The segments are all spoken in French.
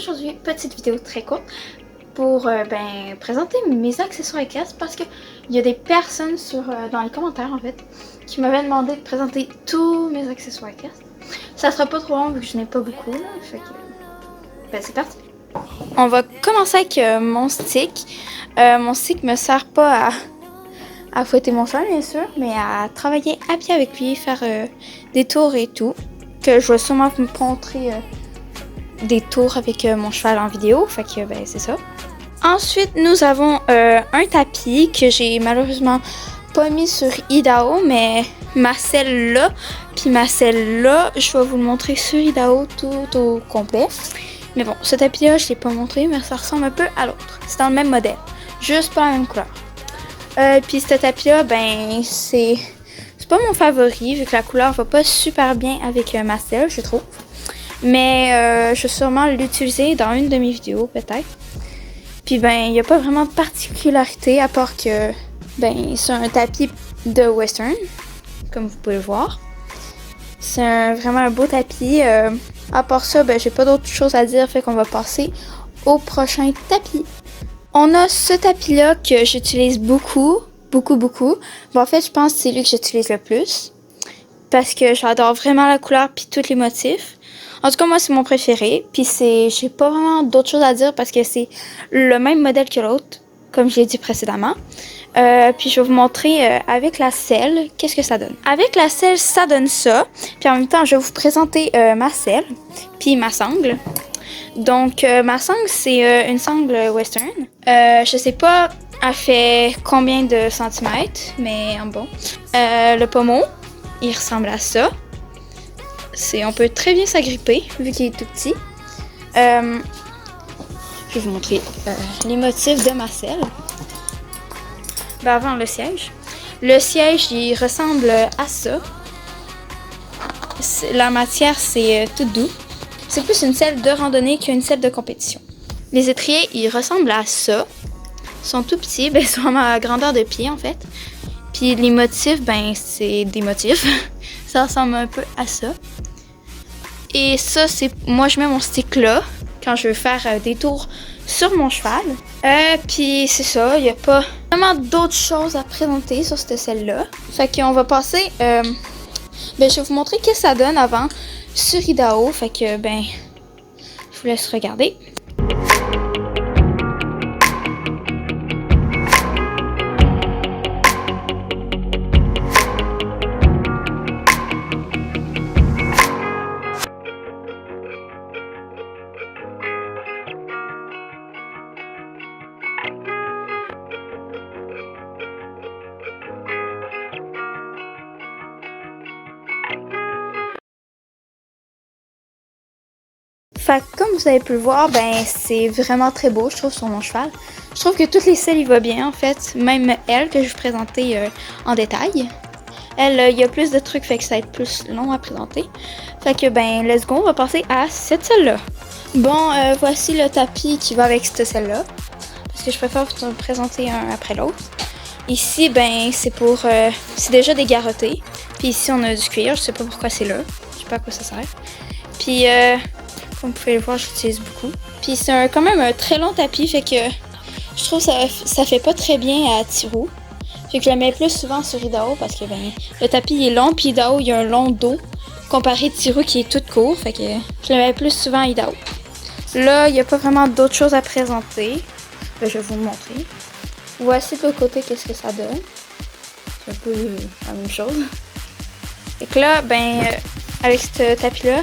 aujourd'hui, petite vidéo très courte pour présenter mes accessoires équestres parce qu'il y a des personnes dans les commentaires en fait qui m'avaient demandé de présenter tous mes accessoires équestres. Ça sera pas trop long vu que je n'ai pas beaucoup là, fait que c'est parti. On va commencer avec mon stick. Mon stick me sert pas à fouetter mon cheval bien sûr, mais à travailler à pied avec lui, faire des tours et tout. Que je vais sûrement vous montrer des tours avec mon cheval en vidéo, fait que c'est ça. Ensuite, nous avons un tapis que j'ai malheureusement pas mis sur Idaho, mais ma selle là, puis ma selle là, je vais vous le montrer sur Idaho tout au complet. Mais bon, ce tapis là, je l'ai pas montré, mais ça ressemble un peu à l'autre. C'est dans le même modèle, juste pas la même couleur. Puis ce tapis là, c'est pas mon favori, vu que la couleur va pas super bien avec ma selle, je trouve. Mais je vais sûrement l'utiliser dans une de mes vidéos, peut-être. Puis il n'y a pas vraiment de particularité, à part que c'est un tapis de western, comme vous pouvez le voir. C'est vraiment un beau tapis. À part ça, j'ai pas d'autre chose à dire, fait qu'on va passer au prochain tapis. On a ce tapis-là que j'utilise beaucoup. En fait, je pense que c'est lui que j'utilise le plus. Parce que j'adore vraiment la couleur puis tous les motifs. En tout cas, moi, c'est mon préféré. Puis j'ai pas vraiment d'autres choses à dire parce que c'est le même modèle que l'autre, comme je l'ai dit précédemment. Puis je vais vous montrer avec la selle, qu'est-ce que ça donne. Avec la selle, ça donne ça. Puis en même temps, je vais vous présenter ma selle, puis ma sangle. Donc, ma sangle, c'est une sangle western. Je sais pas, elle fait combien de centimètres, mais bon. Le pommeau, il ressemble à ça. On peut très bien s'agripper, vu qu'il est tout petit. Je vais vous montrer les motifs de ma selle. Avant, le siège. Le siège, il ressemble à ça. La matière, c'est tout doux. C'est plus une selle de randonnée qu'une selle de compétition. Les étriers, ils ressemblent à ça. Ils sont tout petits, ils sont à ma grandeur de pied, en fait. Puis les motifs, c'est des motifs. Ça ressemble un peu à ça. Et ça, moi, je mets mon stick là quand je veux faire des tours sur mon cheval. Puis c'est ça, il n'y a pas vraiment d'autres choses à présenter sur cette selle-là. Fait qu'on va passer... je vais vous montrer ce que ça donne avant sur Idaho. Fait que, je vous laisse regarder. Fait que comme vous avez pu le voir, c'est vraiment très beau, je trouve, sur mon cheval. Je trouve que toutes les selles, il va bien, en fait. Même elle, que je vais vous présenter en détail. Elle, il y a plus de trucs, fait que ça va être plus long à présenter. Fait que, let's go, on va passer à cette selle-là. Bon, voici le tapis qui va avec cette selle-là. Parce que je préfère vous en présenter un après l'autre. Ici, c'est déjà dégarroté. Puis ici, on a du cuir, je sais pas pourquoi c'est là. Je sais pas à quoi ça sert. Puis, comme vous pouvez le voir, j'utilise beaucoup. Puis c'est quand même un très long tapis, fait que je trouve que ça fait pas très bien à Tirou. Fait que je le mets plus souvent sur Idaho parce que le tapis est long, puis Idaho il y a un long dos comparé à Tirou qui est tout court, fait que je le mets plus souvent à Idaho. Là, il n'y a pas vraiment d'autres choses à présenter. Je vais vous le montrer. Voici de l'autre côté qu'est-ce que ça donne. C'est un peu la même chose. Fait que là, avec ce tapis-là,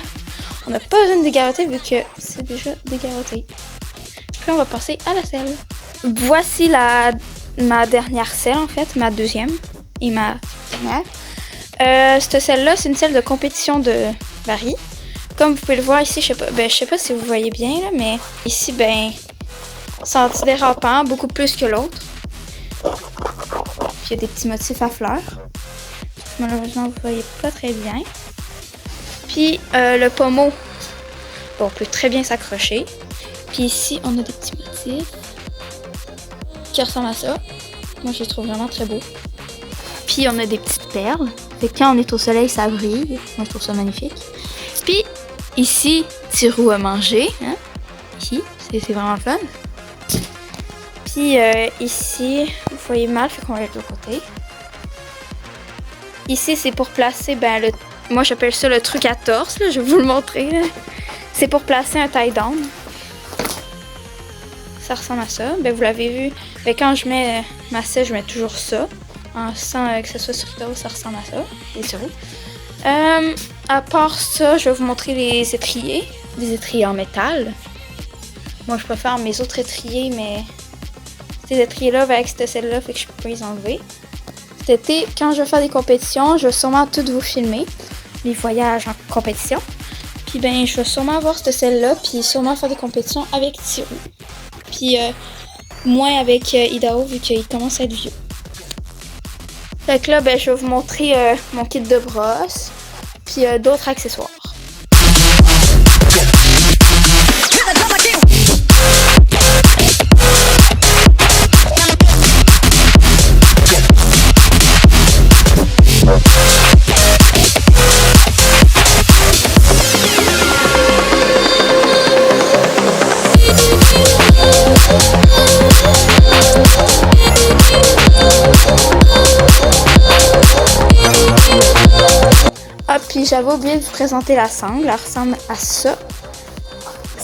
on n'a pas besoin de dégarroter vu que c'est déjà dégarroté. Puis on va passer à la selle. Voici ma dernière selle en fait, ma deuxième et ma dernière. Cette selle-là, c'est une selle de compétition de Barry. Comme vous pouvez le voir ici, je sais pas si vous voyez bien là, mais ici c'est antidérapant, beaucoup plus que l'autre. Puis il y a des petits motifs à fleurs. Malheureusement, vous voyez pas très bien. Puis le pommeau, on peut très bien s'accrocher. Puis ici, on a des petits motifs qui ressemblent à ça. Moi, je les trouve vraiment très beaux. Puis on a des petites perles. Fait que quand on est au soleil, ça brille. Moi, je trouve ça magnifique. Puis ici, Tirou a mangé. Hein? ici. C'est vraiment le fun. Puis ici, vous voyez mal, fait qu'on va être de l'autre côté. Ici, c'est pour placer, moi j'appelle ça le truc à torse, là, je vais vous le montrer. C'est pour placer un tie-down. Ça ressemble à ça. Vous l'avez vu, quand je mets ma selle, je mets toujours ça. Sans que ce soit sur Idaho, ça ressemble à ça. Et sur vous. À part ça, je vais vous montrer les étriers. Des étriers en métal. Moi, je préfère mes autres étriers, mais ces étriers-là, avec cette selle-là, fait que je peux pas les enlever. Cet été, quand je vais faire des compétitions, je vais sûrement toutes vous filmer. Les voyages en compétition. Puis je vais sûrement avoir cette selle-là, puis sûrement faire des compétitions avec Tiro. Puis moins avec Idaho, vu qu'il commence à être vieux. Fait que là, je vais vous montrer mon kit de brosse, puis d'autres accessoires. Ah, puis j'avais oublié de vous présenter la sangle. Elle ressemble à ça.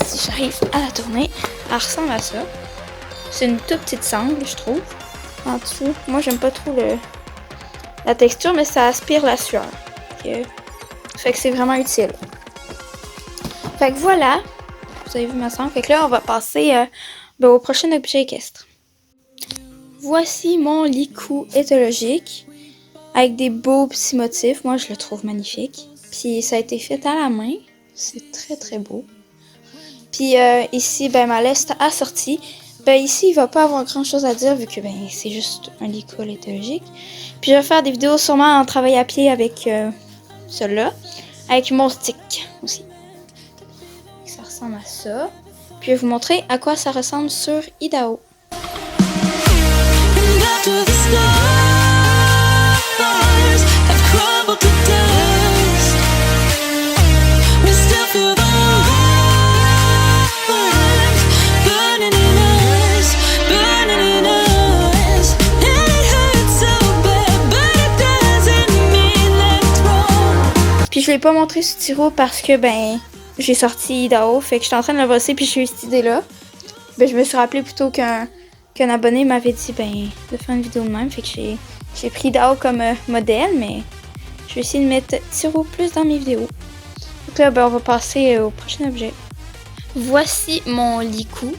Si j'arrive à la tourner, elle ressemble à ça. C'est une toute petite sangle, je trouve. En dessous, moi j'aime pas trop la texture, mais ça aspire la sueur. Fait que c'est vraiment utile. Fait que voilà. Vous avez vu ma sangle. Fait que là, on va passer au prochain objet équestre. Voici mon licou éthologique. Avec des beaux petits motifs. Moi, je le trouve magnifique. Puis, ça a été fait à la main. C'est très, très beau. Puis, ici, ma leste assortie. Ici, il va pas avoir grand-chose à dire vu que, c'est juste un licou éthologique. Puis, je vais faire des vidéos sûrement en travail à pied avec celui-là. Avec mon stick aussi. Ça ressemble à ça. Puis, je vais vous montrer à quoi ça ressemble sur Idaho. Puis je l'ai pas montré sur Tiro parce que j'ai sorti Idaho, fait que j'étais en train de le bosser puis j'ai eu cette idée là. Je me suis rappelé plutôt qu'un abonné m'avait dit de faire une vidéo de même, fait que j'ai pris Idaho comme modèle, mais je vais essayer de mettre Tiro plus dans mes vidéos. Donc là, on va passer au prochain objet. Voici mon licou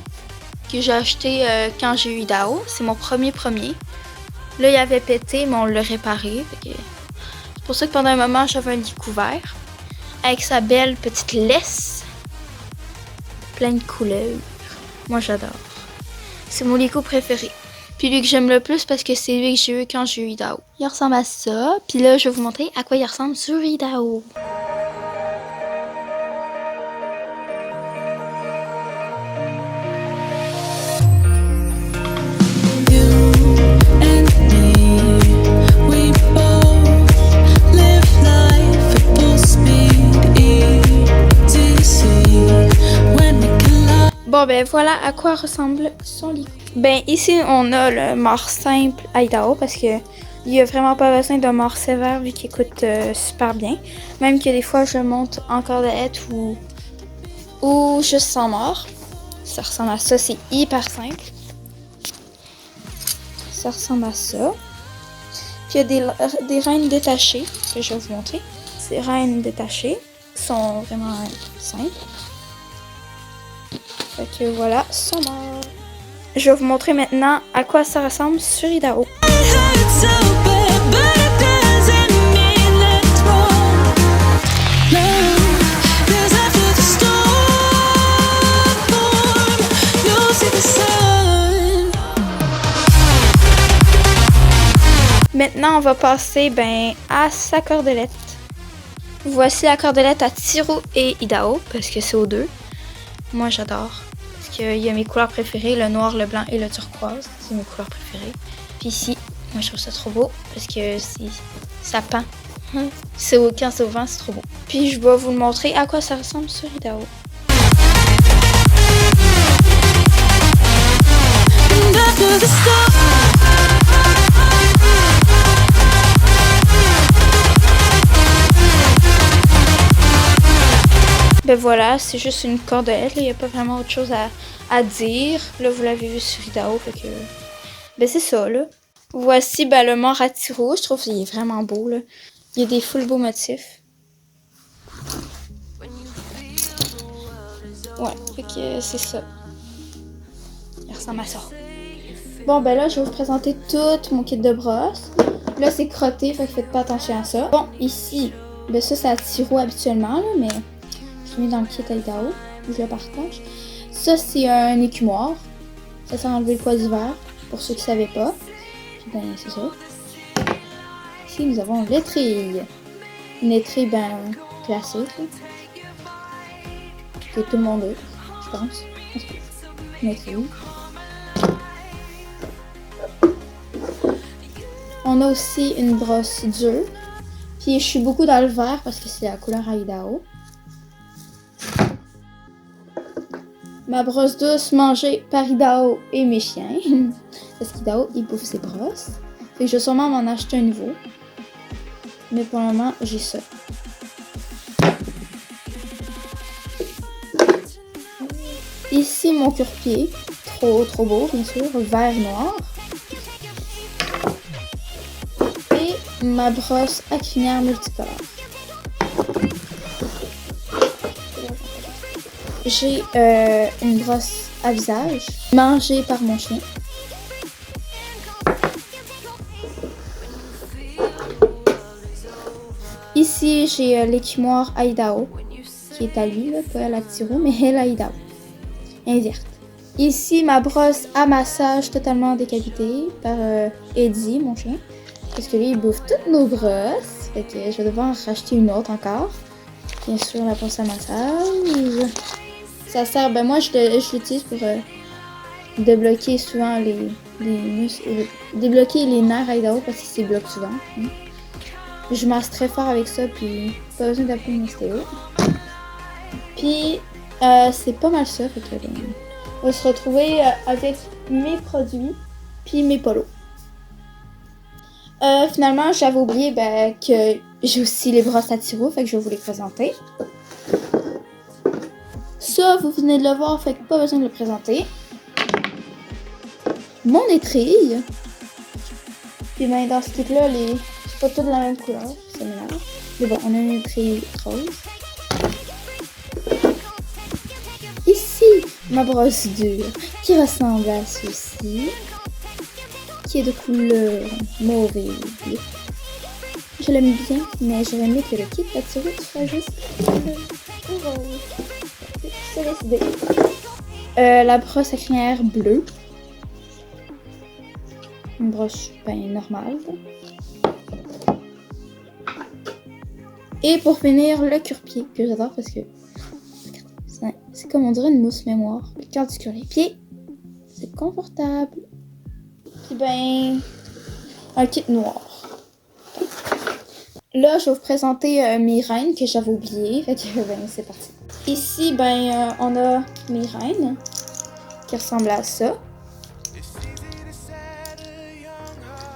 que j'ai acheté quand j'ai eu Idaho. C'est mon premier. Là, il avait pété, mais on l'a réparé. C'est pour ça que pendant un moment, j'avais un licou vert. Avec sa belle petite laisse. Plein de couleurs. Moi, j'adore. C'est mon licou préféré. Puis lui que j'aime le plus parce que c'est lui que j'ai eu quand j'ai eu Idaho. Il ressemble à ça. Puis là, je vais vous montrer à quoi il ressemble sur Idaho. Voilà à quoi ressemble son licou. Ici, on a le mort simple à Idaho parce que il n'y a vraiment pas besoin d'un mort sévère vu qu'il écoute super bien. Même que des fois, je monte en cordelette ou juste sans mort. Ça ressemble à ça, c'est hyper simple. Ça ressemble à ça. Puis il y a des rênes détachées que je vais vous montrer. Ces rênes détachées sont vraiment simples. Fait que voilà, son mort. Je vais vous montrer maintenant à quoi ça ressemble sur Idaho. Maintenant, on va passer à sa cordelette. Voici la cordelette à Tiro et Idaho, parce que c'est aux deux. Moi, j'adore. Parce qu'il y a mes couleurs préférées, le noir, le blanc et le turquoise. C'est mes couleurs préférées. Puis ici, moi, je trouve ça trop beau, parce que ça pend. Quand c'est au vent, c'est trop beau. Puis je vais vous montrer à quoi ça ressemble sur Idaho. to the stars. Ben voilà, c'est juste une cordelette, il n'y a pas vraiment autre chose à dire. Là, vous l'avez vu sur Idaho, fait que... Ben c'est ça, là. Voici ben, le mort à tiro, je trouve qu'il est vraiment beau, là. Il y a des full beaux motifs. Ouais, fait que c'est ça. Il ressemble à ça. Bon, ben là, je vais vous présenter tout mon kit de brosse. Là, c'est crotté, fait que faites pas attention à ça. Bon, ici, ben ça, c'est à tiro habituellement, là, mais... Je mets dans le kit Idaho, je le partage. Ça, c'est un écumoire. Ça sert à enlever le poids d'hiver, pour ceux qui ne savaient pas. Puis, ben, c'est ça. Ici, nous avons l'étrille. Une étrille, ben, classique. Là. Que tout le monde a, je pense. Une étrille. On a aussi une brosse dure. Puis, je suis beaucoup dans le vert parce que c'est la couleur Idaho. Ma brosse douce mangée par Idaho et mes chiens. Parce qu'Idaho, il bouffe ses brosses. Fait que je vais sûrement m'en acheter un nouveau. Mais pour le moment, j'ai ça. Ici, mon cure-pied. Trop beau, bien sûr. Vert noir. Et ma brosse à crinière multicolore. J'ai une brosse à visage, mangée par mon chien. Ici, j'ai l'écumoire Idaho, qui est à lui, là, pas la tiro, mais elle à Idaho, inverte. Ici, ma brosse à massage totalement décapitée par Eddie, mon chien. Parce que lui, il bouffe toutes nos brosses. Fait que je vais devoir en racheter une autre encore. Bien sûr, la brosse à massage. Ça sert, ben moi je l'utilise pour débloquer souvent les muscles, débloquer les nerfs Idaho parce qu'il se bloque souvent. Je masse très fort avec ça, puis pas besoin d'appeler une ostéo. Puis c'est pas mal ça, fait que on va se retrouver avec mes produits, puis mes polos. Finalement, j'avais oublié ben, que j'ai aussi les brosses à tiro, fait que je vais vous les présenter. Ça, vous venez de le voir, fait que pas besoin de le présenter. Mon étrille. Puis ben, dans ce kit-là, c'est pas toutes de la même couleur, ça m'énerve. Mais bon, on a une étrille rose. Ici, ma brosse dure, qui ressemble à ceci. Qui est de couleur mauve et bleu. Je l'aime bien, mais j'aurais aimé que le kit à tirer soit juste rose. C'est décidé. La brosse à crinière bleue. Une brosse ben, normale. Et pour finir, le cure-pied, que j'adore parce que c'est comme on dirait une mousse mémoire. Quand tu cures les pieds, c'est confortable. Puis ben, un kit noir. Là, je vais vous présenter mes reines que j'avais oubliées. Fait que ben, c'est parti. Ici, ben, on a mes reines qui ressemblent à ça.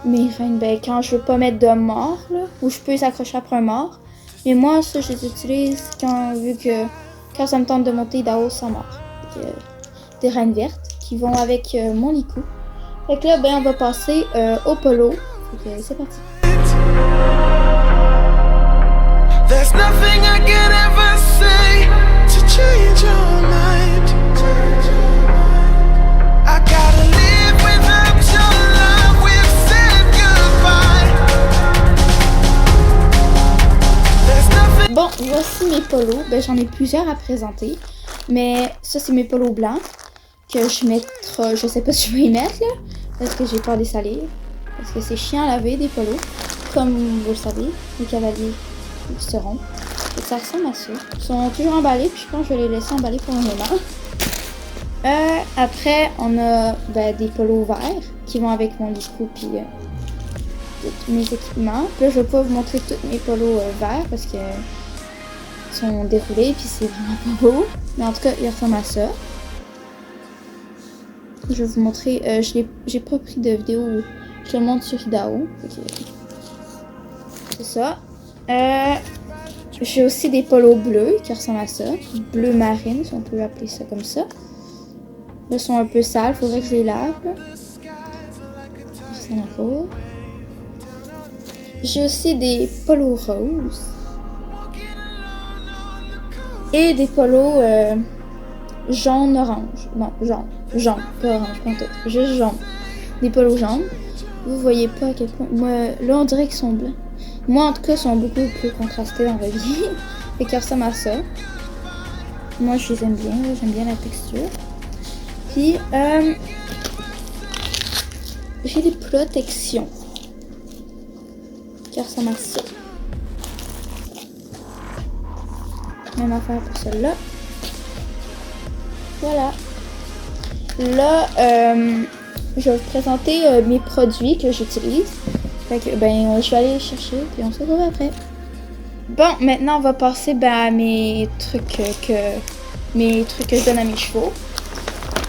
Mes reines, ben, quand je veux pas mettre de mort, là, ou je peux les accrocher après un mort. Mais moi, ça, je les utilise quand ça me tente de monter d'en haut sans mort. Des reines vertes qui vont avec mon licou. Fait que là, ben, on va passer au polo. Fait que c'est parti. There's nothing I can ever say to change your mind. I gotta live without your love. We've said goodbye. There's nothing. Bon, voici mes polos. Ben, j'en ai plusieurs à présenter. Mais ça, c'est mes polos blancs que je mettrai. Je sais pas si je vais y mettre là. Parce que j'ai peur des salir. Parce que c'est chiant à laver des polos. Comme vous le savez, les cavaliers seront. Et ça ressemble à ça. Ils sont toujours emballés, puis je pense que je vais les laisser emballer pour le moment. Après, on a ben, des polos verts qui vont avec mon licou puis tous mes équipements. Puis là, je vais pas vous montrer tous mes polos verts parce que ils sont déroulés puis c'est vraiment pas beau. Mais en tout cas, ils ressemblent à ça. Je vais vous montrer. J'ai pas pris de vidéo où je le montre sur Idao. C'est ça. J'ai aussi des polos bleus qui ressemblent à ça. Bleu marine, si on peut appeler ça comme ça. Là, ils sont un peu sales. Faudrait que je les lave. J'ai aussi des polos roses. Et des polos jaune-orange. Non, jaune. Jaune, pas orange, pas tout. Juste jaune. Des polos jaunes. Vous voyez pas à quel point... Moi, là, on dirait qu'ils sont blancs. Moi, en tout cas, ils sont beaucoup plus contrastés dans la vie. Fait qu'ils ressemblent à ça. Moi, je les aime bien. J'aime bien la texture. Puis, j'ai des protections. Qui ressemblent à ça. Même affaire pour celle-là. Voilà. Là, je vais vous présenter mes produits que j'utilise. Fait que, je vais aller les chercher, puis on se retrouve après. Bon, maintenant, on va passer à mes trucs que je donne à mes chevaux.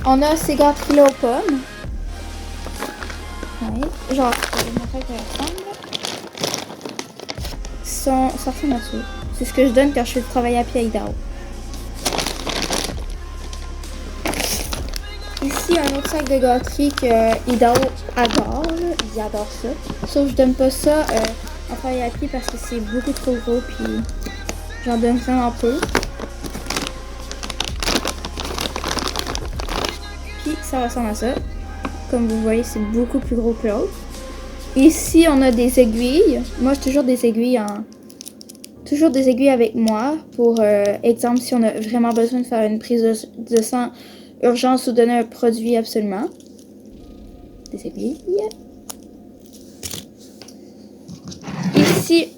On a ces gâteries-là aux pommes. Ouais, genre, je vais vous montrer à quoi elles ressemblent. Ça ressemble à ça. C'est ce que je donne quand je fais du travail à pied à Idao. Ici, un autre sac de gâteries que Idao adore. Il adore ça. Sauf que je donne pas ça en travail à pied parce que c'est beaucoup trop gros. Puis j'en donne vraiment peu. Puis ça ressemble à ça. Comme vous voyez, c'est beaucoup plus gros que l'autre. Ici, on a des aiguilles. Moi, j'ai toujours des aiguilles avec moi. Pour exemple, si on a vraiment besoin de faire une prise de sang urgence ou donner un produit absolument. Des aiguilles. Ici,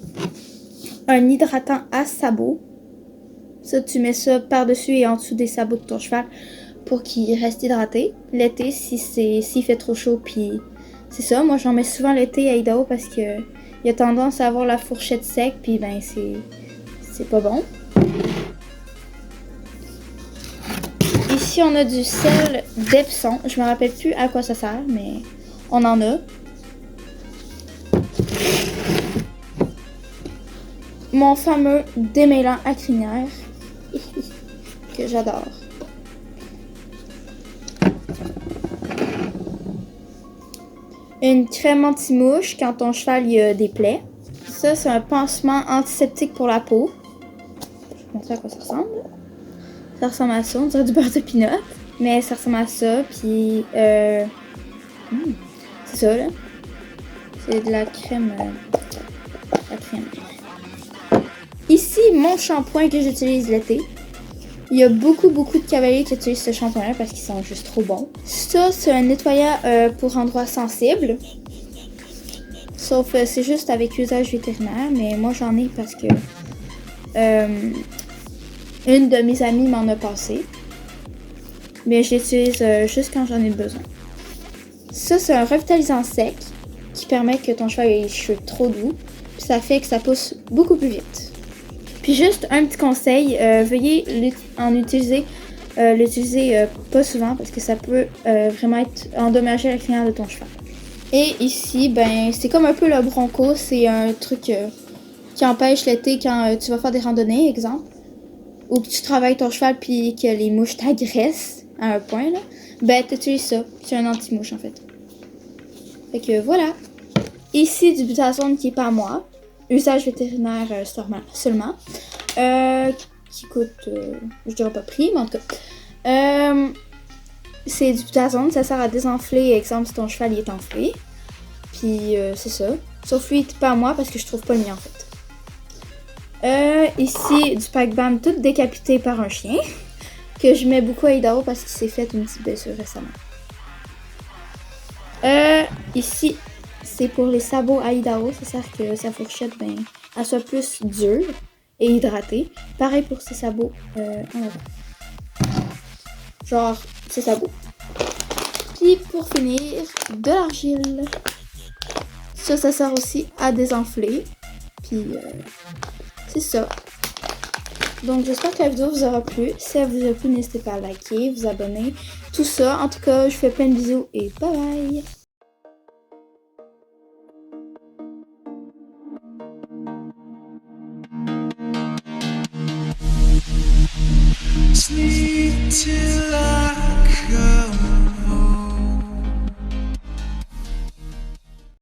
un hydratant à sabots. Ça, tu mets ça par-dessus et en dessous des sabots de ton cheval pour qu'il reste hydraté. L'été, s'il fait trop chaud, puis c'est ça. Moi, j'en mets souvent l'été à Idao parce que il a tendance à avoir la fourchette sec, puis c'est pas bon. Ici, on a du sel d'Epsom. Je me rappelle plus à quoi ça sert, mais on en a. Mon fameux démêlant à crinière que j'adore. Une crème anti-mouche quand ton cheval y a des plaies. Ça, c'est un pansement antiseptique pour la peau. Je vais vous montrer à quoi ça ressemble. Ça ressemble à ça, on dirait du beurre de pinot. Mais ça ressemble à ça, puis c'est ça là. C'est de la crème. Ici, mon shampoing que j'utilise l'été. Il y a beaucoup de cavaliers qui utilisent ce shampoing-là parce qu'ils sont juste trop bons. Ça, c'est un nettoyant pour endroits sensibles. Sauf c'est juste avec usage vétérinaire, mais moi j'en ai parce que une de mes amies m'en a passé. Mais je l'utilise juste quand j'en ai besoin. Ça, c'est un revitalisant sec qui permet que ton cheval ait les cheveux trop doux. Puis ça fait que ça pousse beaucoup plus vite. Puis juste un petit conseil, veuillez l'utiliser pas souvent parce que ça peut vraiment endommager la crinière de ton cheval. Et ici, c'est comme un peu le bronco, c'est un truc qui empêche l'été quand tu vas faire des randonnées, exemple. Ou que tu travailles ton cheval puis que les mouches t'agressent à un point, là. T'utilises ça. C'est un anti-mouche, en fait. Fait que voilà. Ici, du butazone qui est pas à moi. Usage vétérinaire seulement. Qui coûte, je dirais pas prix, mais en tout cas. C'est du butazone, ça sert à désenfler, exemple si ton cheval il est enflé. Puis c'est ça. Sauf lui, pas à moi parce que je trouve pas le mien en fait. Ici, du pack balm tout décapité par un chien. Que je mets beaucoup à Idao parce qu'il s'est fait une petite blessure récemment. Ici, c'est pour les sabots à Idao. Ça sert que sa fourchette, elle soit plus dure et hydratée. Pareil pour ses sabots en avant. Genre, ses sabots. Puis pour finir, de l'argile. Ça sert aussi à désenfler. Puis c'est ça. Donc j'espère que la vidéo vous aura plu. Si elle vous a plu, n'hésitez pas à liker, vous abonner, tout ça. En tout cas, je fais plein de bisous et bye bye. Sleep till I come.